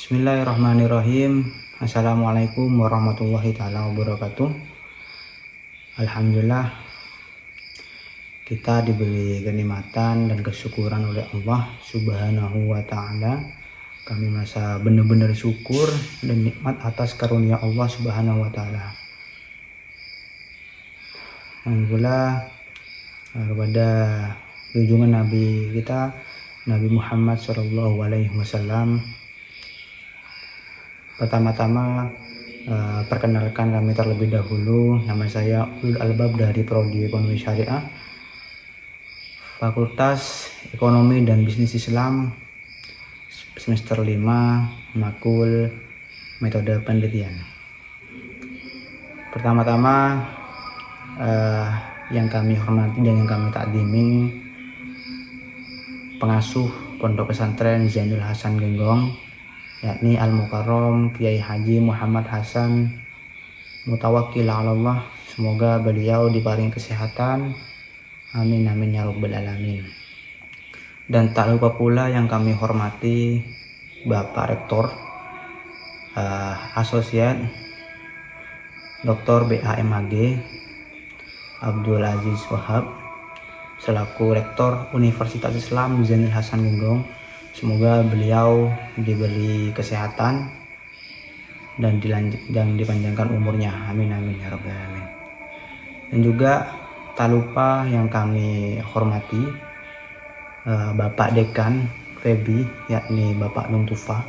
Bismillahirrahmanirrahim. Assalamualaikum warahmatullahi taala wabarakatuh. Alhamdulillah, kita diberi kenikmatan dan kesyukuran oleh Allah Subhanahu wa taala. Kami merasa benar-benar syukur dan nikmat atas karunia Allah Subhanahu wa taala. Alhamdulillah kepada junjungan Nabi kita Nabi Muhammad Shallallahu Alaihi Wasallam. Pertama-tama perkenalkan kami terlebih dahulu, nama saya Ulul Albab dari Prodi Ekonomi Syariah, Fakultas Ekonomi dan Bisnis Islam, semester 5, makul metode penelitian. Pertama-tama yang kami hormati dan yang kami takdimi pengasuh Pondok Pesantren Zainul Hasan Genggong, yakni Al-Mukarram Kiai Haji Muhammad Hasan Mutawakkil 'ala Allah. Semoga beliau diparingi kesehatan, amin amin ya rabbal alamin. Dan tak lupa pula yang kami hormati Bapak Rektor Asosiat Dr. BAMHG Abdul Aziz Wahab selaku Rektor Universitas Islam Zainul Hasan Genggong. Semoga beliau diberi kesehatan dan dipanjangkan umurnya, amin amin ya rabbal alamin. Dan juga tak lupa yang kami hormati Bapak Dekan Febi, yakni Bapak Nuntufa,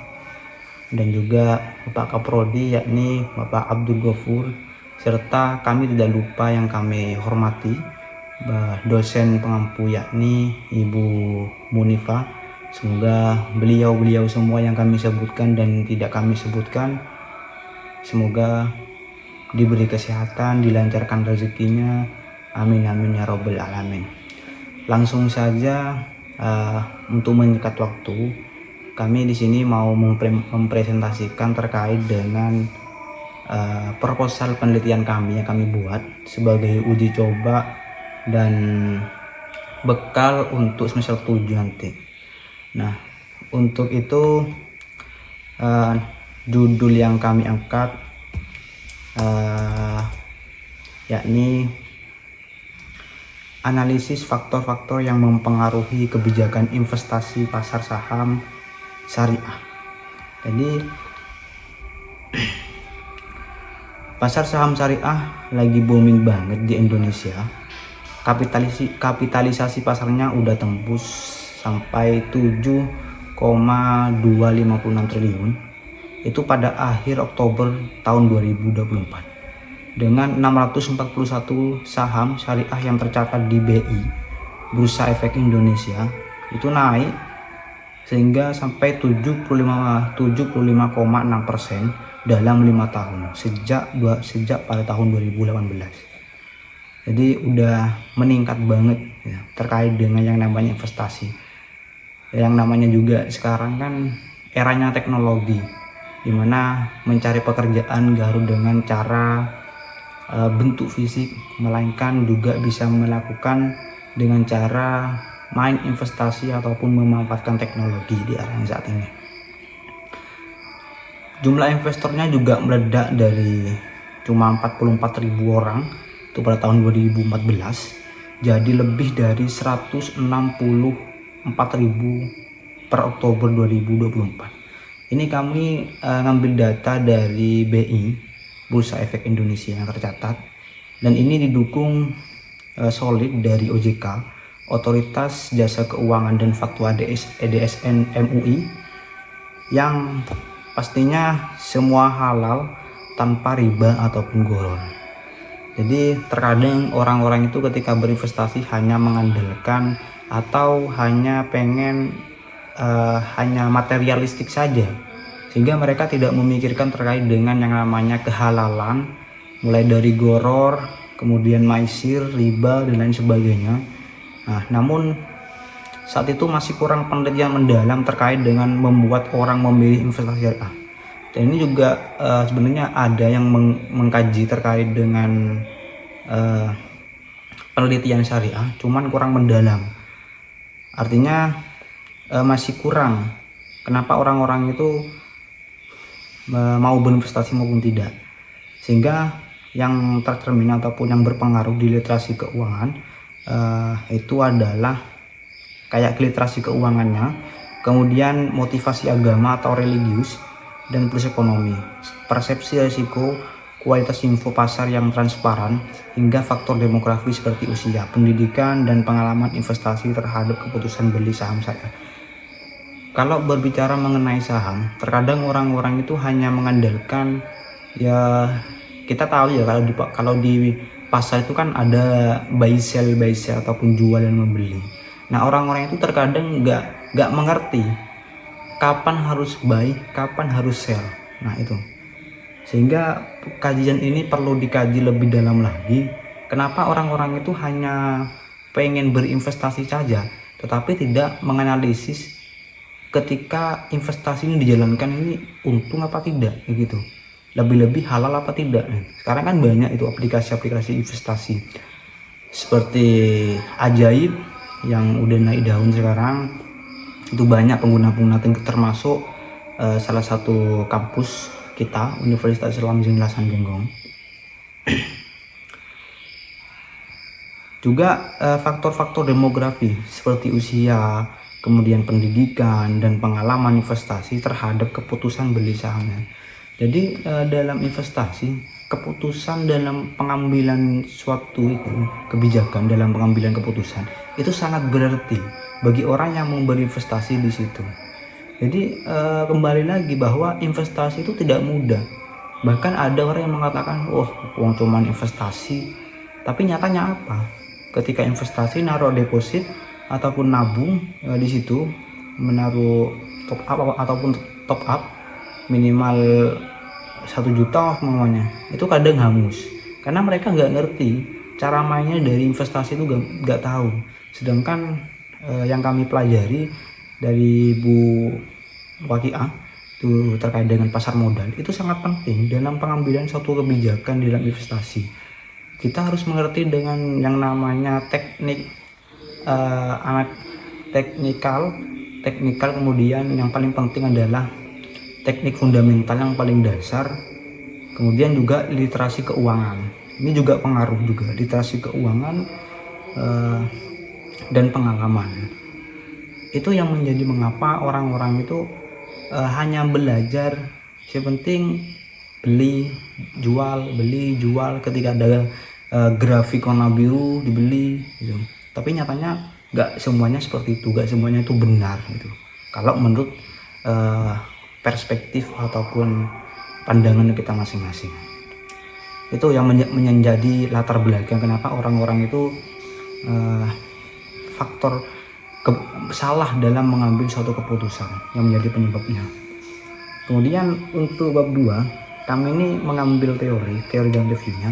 dan juga Bapak Kaprodi, yakni Bapak Abdul Ghafur, serta kami tidak lupa yang kami hormati dosen pengampu, yakni Ibu Munifa. Semoga beliau semua yang kami sebutkan dan tidak kami sebutkan, semoga diberi kesehatan, dilancarkan rezekinya, amin amin ya rabbal alamin. Langsung saja untuk menyingkat waktu, kami di sini mau mempresentasikan terkait dengan proposal penelitian kami yang kami buat sebagai uji coba dan bekal untuk semester 7 nanti. Nah, untuk itu judul yang kami angkat yakni analisis faktor-faktor yang mempengaruhi kebijakan investasi pasar saham syariah. Jadi pasar saham syariah lagi booming banget di Indonesia. Kapitalisasi pasarnya udah tembus sampai 7,256 triliun itu pada akhir Oktober tahun 2024, dengan 641 saham syariah yang tercatat di BI, Bursa Efek Indonesia, itu naik sehingga sampai 75,6% dalam 5 tahun sejak pada tahun 2018. Jadi udah meningkat banget ya, terkait dengan yang namanya investasi. Yang namanya juga sekarang kan eranya teknologi, dimana mencari pekerjaan gak harus dengan cara bentuk fisik, melainkan juga bisa melakukan dengan cara main investasi ataupun memanfaatkan teknologi di era yang saat ini. Jumlah investornya juga meledak dari cuma 44.000 orang itu pada tahun 2014 jadi lebih dari 164.000 per Oktober 2024. Ini kami ngambil data dari BI, Bursa Efek Indonesia yang tercatat, dan ini didukung solid dari OJK, Otoritas Jasa Keuangan dan Fatwa EDSN MUI, yang pastinya semua halal tanpa riba ataupun gharar. Jadi terkadang orang-orang itu ketika berinvestasi hanya mengandalkan atau hanya pengen hanya materialistik saja, sehingga mereka tidak memikirkan terkait dengan yang namanya kehalalan, mulai dari gharar, kemudian maisir, riba, dan lain sebagainya. Nah, namun saat itu masih kurang penelitian mendalam terkait dengan membuat orang memilih investasi syariah. Dan ini juga sebenarnya ada yang mengkaji terkait dengan penelitian syariah, cuman kurang mendalam. Artinya masih kurang. Kenapa orang-orang itu mau berinvestasi maupun tidak. Sehingga yang tercermin ataupun yang berpengaruh di literasi keuangan itu adalah kayak literasi keuangannya, kemudian motivasi agama atau religius, dan plus ekonomi, persepsi risiko, kualitas info pasar yang transparan, hingga faktor demografi seperti usia, pendidikan, dan pengalaman investasi terhadap keputusan beli saham saya. Kalau berbicara mengenai saham, terkadang orang-orang itu hanya mengandalkan, ya kita tahu ya, kalau di pasar itu kan ada buy sell ataupun jual dan membeli. Nah, orang-orang itu terkadang nggak mengerti kapan harus buy, kapan harus sell. Nah itu, sehingga kajian ini perlu dikaji lebih dalam lagi. Kenapa orang-orang itu hanya pengen berinvestasi saja, tetapi tidak menganalisis ketika investasi ini dijalankan ini untung apa tidak, gitu. Lebih-lebih halal apa tidak. Sekarang kan banyak itu aplikasi-aplikasi investasi seperti Ajaib yang udah naik daun sekarang. Itu banyak pengguna-pengguna, termasuk salah satu kampus kita, Universitas Islam Zainul Hasan Genggong. Juga faktor-faktor demografi seperti usia, kemudian pendidikan, dan pengalaman investasi terhadap keputusan beli sahamnya. Jadi dalam investasi, keputusan dalam pengambilan suatu itu, kebijakan dalam pengambilan keputusan itu sangat berarti bagi orang yang mau berinvestasi di situ. Jadi kembali lagi bahwa investasi itu tidak mudah. Bahkan ada orang yang mengatakan, oh uang cuman investasi, tapi nyatanya apa? Ketika investasi naruh deposit ataupun nabung di situ, menaruh top up ataupun top up minimal 1 juta namanya, itu kadang hangus karena mereka nggak ngerti cara mainnya dari investasi itu, nggak tahu. Sedangkan yang kami pelajari dari Bu Wakiah itu terkait dengan pasar modal itu sangat penting dalam pengambilan suatu kebijakan dalam investasi. Kita harus mengerti dengan yang namanya teknik teknikal, kemudian yang paling penting adalah teknik fundamental yang paling dasar, kemudian juga literasi keuangan. Ini juga pengaruh juga, literasi keuangan dan pengalaman. Itu yang menjadi mengapa orang-orang itu hanya belajar sepenting beli jual, ketika ada grafik warna biru dibeli gitu. Tapi nyatanya nggak semuanya seperti itu, nggak semuanya itu benar gitu. Kalau menurut perspektif ataupun pandangan kita masing-masing. Itu yang menjadi latar belakang kenapa orang-orang itu faktor salah dalam mengambil suatu keputusan yang menjadi penyebabnya. Kemudian untuk bab 2, kami ini mengambil teori dan reviewnya.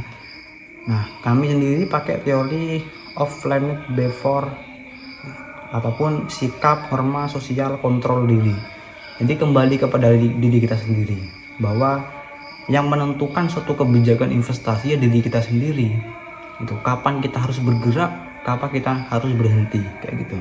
Nah, kami sendiri pakai teori of limit before ataupun sikap, norma sosial, kontrol diri. Jadi kembali kepada diri kita sendiri, bahwa yang menentukan suatu kebijakan investasi ya diri kita sendiri. Itu kapan kita harus bergerak, kapan kita harus berhenti, kayak gitu.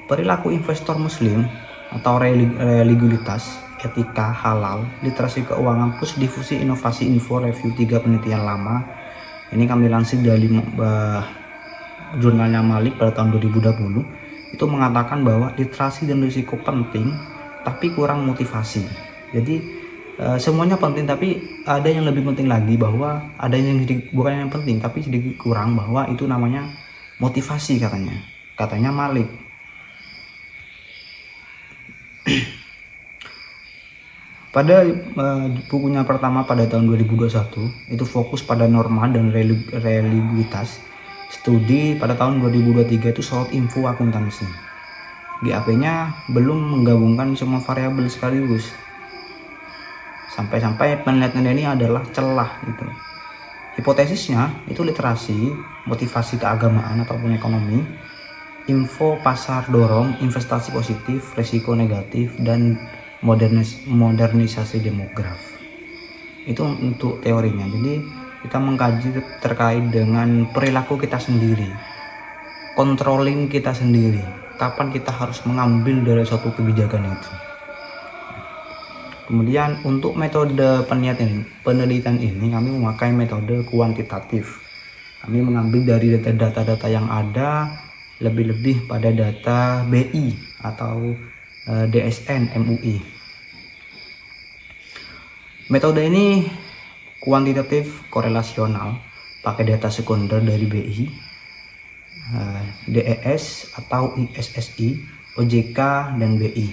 Perilaku investor muslim atau religiulitas, etika, halal, literasi keuangan plus difusi inovasi info review 3 penelitian lama. Ini kami lansir dari jurnalnya Malik pada tahun 2020. Itu mengatakan bahwa literasi dan risiko penting tapi kurang motivasi. Jadi semuanya penting, tapi ada yang lebih penting lagi, bahwa ada yang bukan yang penting tapi sedikit kurang, bahwa itu namanya motivasi, katanya Malik. Pada bukunya pertama pada tahun 2021 itu fokus pada norma dan religiulitas. Studi pada tahun 2023 itu soal info akuntansi. GAP-nya belum menggabungkan semua variabel sekaligus. Sampai-sampai penelitian ini adalah celah gitu. Hipotesisnya itu literasi, motivasi keagamaan ataupun ekonomi, info pasar dorong, investasi positif, risiko negatif, dan modernisasi demograf. Itu untuk teorinya. Jadi kita mengkaji terkait dengan perilaku kita sendiri, controlling kita sendiri. kapan kita harus mengambil dari suatu kebijakan itu. Kemudian untuk metode penelitian ini kami memakai metode kuantitatif. Kami mengambil dari data-data yang ada, lebih-lebih pada data BI atau DSN MUI. Metode ini kuantitatif korelasional, pakai data sekunder dari BI, DES atau ISSI, OJK, dan BI.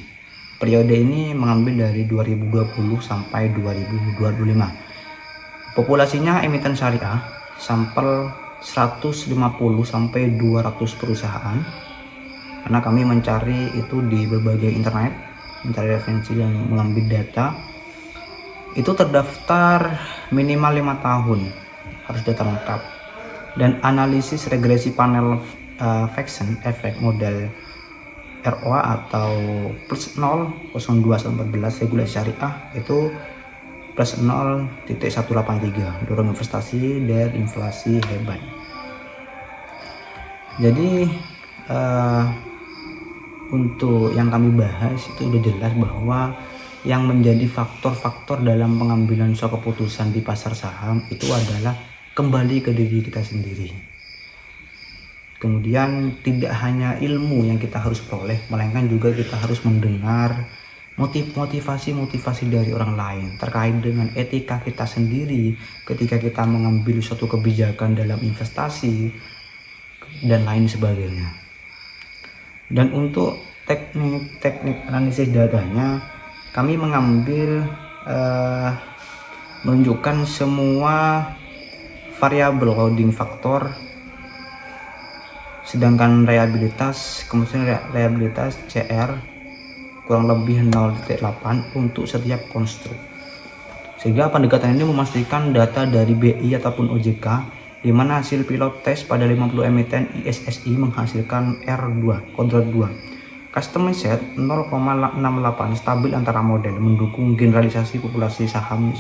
Periode ini mengambil dari 2020 sampai 2025. Populasinya emiten syariah, sampel 150 sampai 200 perusahaan. Karena kami mencari itu di berbagai internet, mencari referensi dan mengambil data. Itu terdaftar minimal 5 tahun, harus data lengkap. Dan analisis regresi panel Faction efek model ROA atau plus 0, 0214 regulasi syariah itu plus 0.183, dorong investasi dan inflasi hebat. Jadi untuk yang kami bahas itu udah jelas bahwa yang menjadi faktor-faktor dalam pengambilan suatu keputusan di pasar saham itu adalah kembali ke diri kita sendiri. Kemudian tidak hanya ilmu yang kita harus peroleh, melainkan juga kita harus mendengar motivasi dari orang lain terkait dengan etika kita sendiri ketika kita mengambil suatu kebijakan dalam investasi dan lain sebagainya. Dan untuk teknik analisis datanya, kami mengambil menunjukkan semua variabel holding faktor, sedangkan kemudian reliabilitas CR kurang lebih 0.8 untuk setiap konstruk. Sehingga pendekatan ini memastikan data dari BI ataupun OJK, di mana hasil pilot test pada 50 emiten ISSI menghasilkan R2, kodrat 2. Custom set 0,68 stabil antara model, mendukung generalisasi populasi saham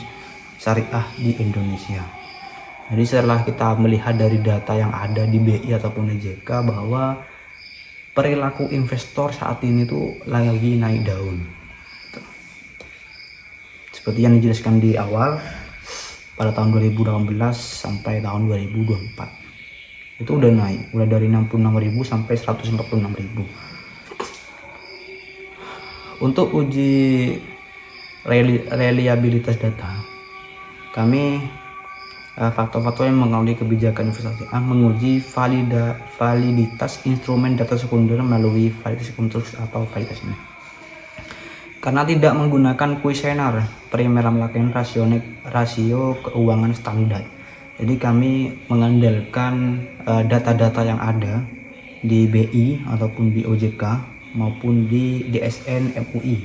syariah di Indonesia. Jadi setelah kita melihat dari data yang ada di BI ataupun OJK bahwa perilaku investor saat ini tuh lagi naik daun. Seperti yang dijelaskan di awal, pada tahun 2018 sampai tahun 2024 itu udah naik, mulai dari 66.000 sampai 146.000. Untuk uji reliabilitas data, kami faktor-faktor yang mengaudi kebijakan investasi menguji validitas instrumen data sekunder melalui validasi konstruksi atau validasi ini. Karena tidak menggunakan kuesioner, primer melakukan rasio keuangan standar. Jadi kami mengandalkan data-data yang ada di BI ataupun di OJK maupun di DSN MUI.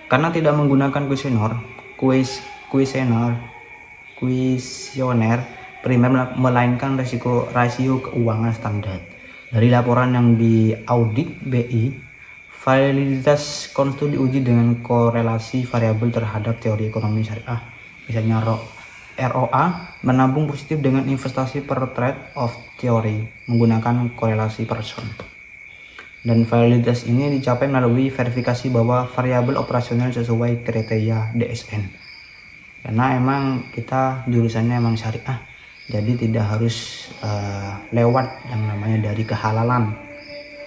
Karena tidak menggunakan kuesioner primer melainkan rasio keuangan standar. Dari laporan yang diaudit BI, validitas konstruksi diuji dengan korelasi variabel terhadap teori ekonomi syariah, misalnya ROA menabung positif dengan investasi per trade of theory menggunakan korelasi person. Dan validitas ini dicapai melalui verifikasi bahwa variabel operasional sesuai kriteria DSN. Karena emang kita jurusannya emang syariah, jadi tidak harus lewat yang namanya dari kehalalan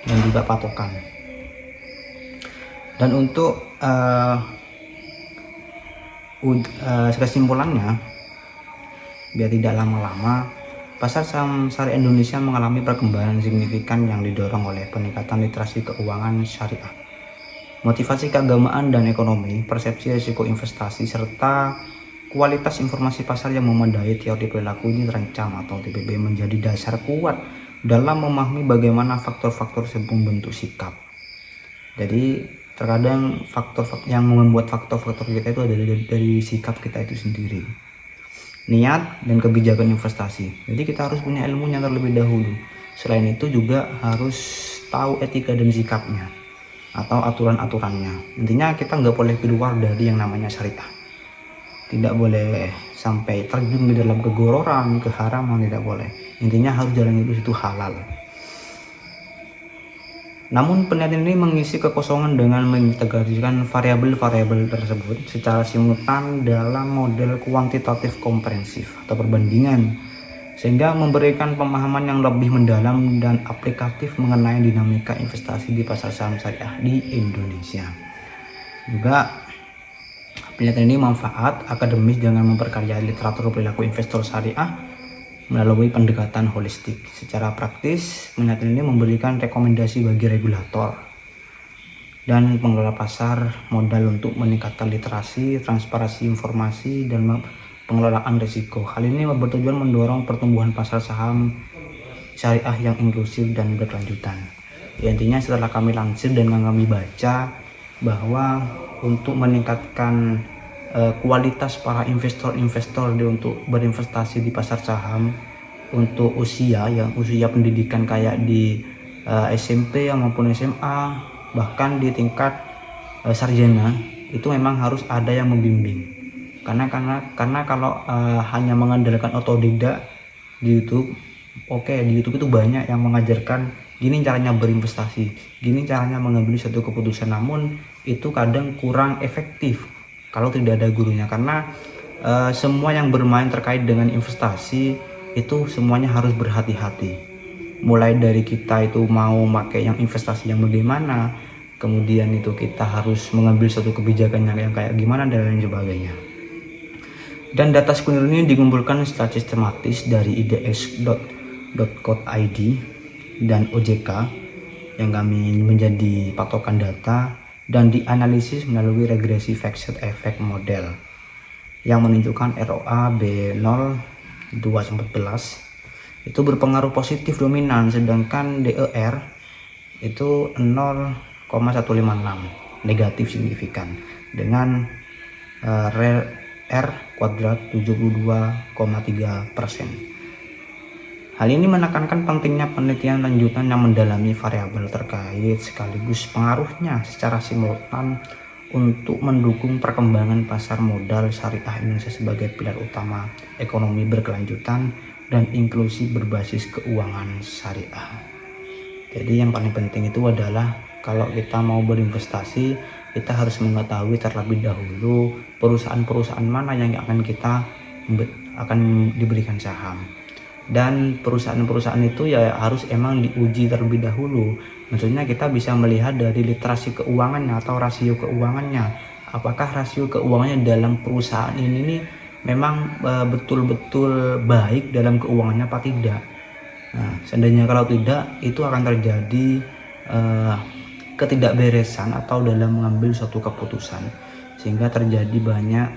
dan juga patokan. Dan untuk kesimpulannya, biar tidak lama-lama, pasar saham syariah Indonesia mengalami perkembangan signifikan yang didorong oleh peningkatan literasi keuangan syariah, motivasi keagamaan dan ekonomi, persepsi risiko investasi, serta kualitas informasi pasar yang memadai. Teori perilaku ini terancam atau TPB menjadi dasar kuat dalam memahami bagaimana faktor-faktor membentuk sikap. Jadi terkadang faktor-faktor yang membuat faktor-faktor kita itu adalah dari sikap kita itu sendiri, niat dan kebijakan investasi. Jadi kita harus punya ilmunya terlebih dahulu. Selain itu juga harus tahu etika dan sikapnya atau aturan-aturannya. Intinya kita nggak boleh keluar dari yang namanya syariah. Tidak boleh sampai terjun di dalam kegororan, keharaman, tidak boleh. Intinya harus jalan itu halal. Namun penelitian ini mengisi kekosongan dengan mengintegrasikan variabel-variabel tersebut secara simultan dalam model kuantitatif komprehensif atau perbandingan, sehingga memberikan pemahaman yang lebih mendalam dan aplikatif mengenai dinamika investasi di pasar saham syariah di Indonesia. Juga penelitian ini manfaat akademis dengan memperkaya literatur perilaku investor syariah melalui pendekatan holistik. Secara praktis, penelitian ini memberikan rekomendasi bagi regulator dan pengelola pasar modal untuk meningkatkan literasi, transparansi informasi, dan pengelolaan risiko. Hal ini bertujuan mendorong pertumbuhan pasar saham syariah yang inklusif dan berkelanjutan. Ya, intinya setelah kami lansir dan kami baca bahwa untuk meningkatkan kualitas para investor untuk berinvestasi di pasar saham untuk usia pendidikan kayak di SMP maupun SMA, bahkan di tingkat sarjana, itu memang harus ada yang membimbing. Karena kalau hanya mengandalkan otodidak di YouTube, di YouTube itu banyak yang mengajarkan gini caranya berinvestasi, gini caranya mengambil suatu keputusan, namun itu kadang kurang efektif kalau tidak ada gurunya, karena semua yang bermain terkait dengan investasi itu semuanya harus berhati-hati. Mulai dari kita itu mau pakai yang investasi yang bagaimana, kemudian itu kita harus mengambil suatu kebijakan yang kayak gimana dan lain sebagainya. Dan data sekunder ini dikumpulkan secara sistematis dari IDX.co.id dan OJK yang kami menjadi patokan data, dan dianalisis melalui regresi Facet Effect Model yang menunjukkan ROA B0 itu berpengaruh positif dominan, sedangkan DER itu 0,156 negatif signifikan, dengan R kuadrat 72,3%. Hal ini menekankan pentingnya penelitian lanjutan yang mendalami variabel terkait sekaligus pengaruhnya secara simultan untuk mendukung perkembangan pasar modal syariah Indonesia sebagai pilar utama ekonomi berkelanjutan dan inklusi berbasis keuangan syariah. Jadi yang paling penting itu adalah kalau kita mau berinvestasi, kita harus mengetahui terlebih dahulu perusahaan-perusahaan mana yang akan diberikan saham. Dan perusahaan-perusahaan itu ya harus emang diuji terlebih dahulu. Maksudnya kita bisa melihat dari literasi keuangannya atau rasio keuangannya. Apakah rasio keuangannya dalam perusahaan ini memang betul-betul baik dalam keuangannya apa tidak. Nah, seandainya kalau tidak, itu akan terjadi ketidakberesan atau dalam mengambil suatu keputusan, sehingga terjadi banyak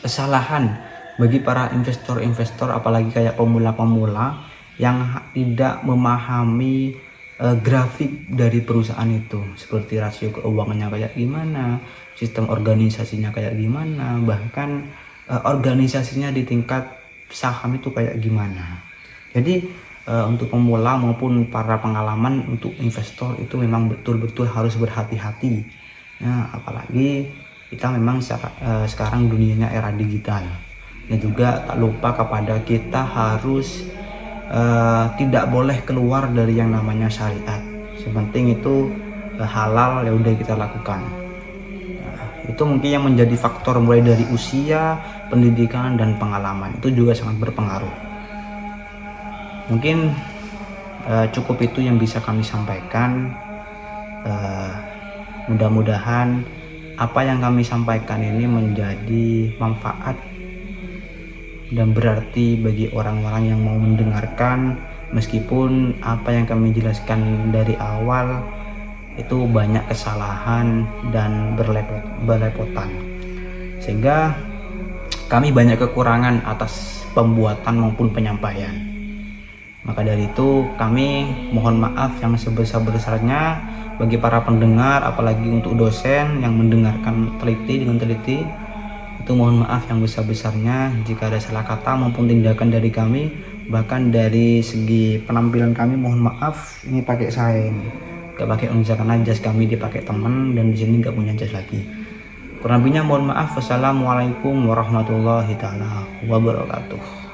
kesalahan bagi para investor apalagi kayak pemula-pemula yang tidak memahami grafik dari perusahaan itu, seperti rasio keuangannya kayak gimana, sistem organisasinya kayak gimana, bahkan organisasinya di tingkat saham itu kayak gimana. Jadi untuk pemula maupun para pengalaman untuk investor itu memang betul-betul harus berhati-hati. Nah, apalagi kita memang sekarang dunianya era digital. Dan juga tak lupa kepada kita harus tidak boleh keluar dari yang namanya syariat. Sepenting itu halal ya udah kita lakukan. Nah, itu mungkin yang menjadi faktor mulai dari usia, pendidikan, dan pengalaman itu juga sangat berpengaruh. Mungkin cukup itu yang bisa kami sampaikan. Mudah-mudahan apa yang kami sampaikan ini menjadi manfaat dan berarti bagi orang-orang yang mau mendengarkan, meskipun apa yang kami jelaskan dari awal itu banyak kesalahan dan berlepotan, sehingga kami banyak kekurangan atas pembuatan maupun penyampaian. Maka dari itu kami mohon maaf yang sebesar-besarnya bagi para pendengar, apalagi untuk dosen yang mendengarkan dengan teliti. Itu mohon maaf yang besar-besarnya jika ada salah kata maupun tindakan dari kami, bahkan dari segi penampilan kami mohon maaf, ini pakai saya ini gak pakai unja karena jas kami dipakai teman dan di sini gak punya jas lagi. Kurang lebihnya mohon maaf. Wassalamualaikum warahmatullahi taala wabarakatuh.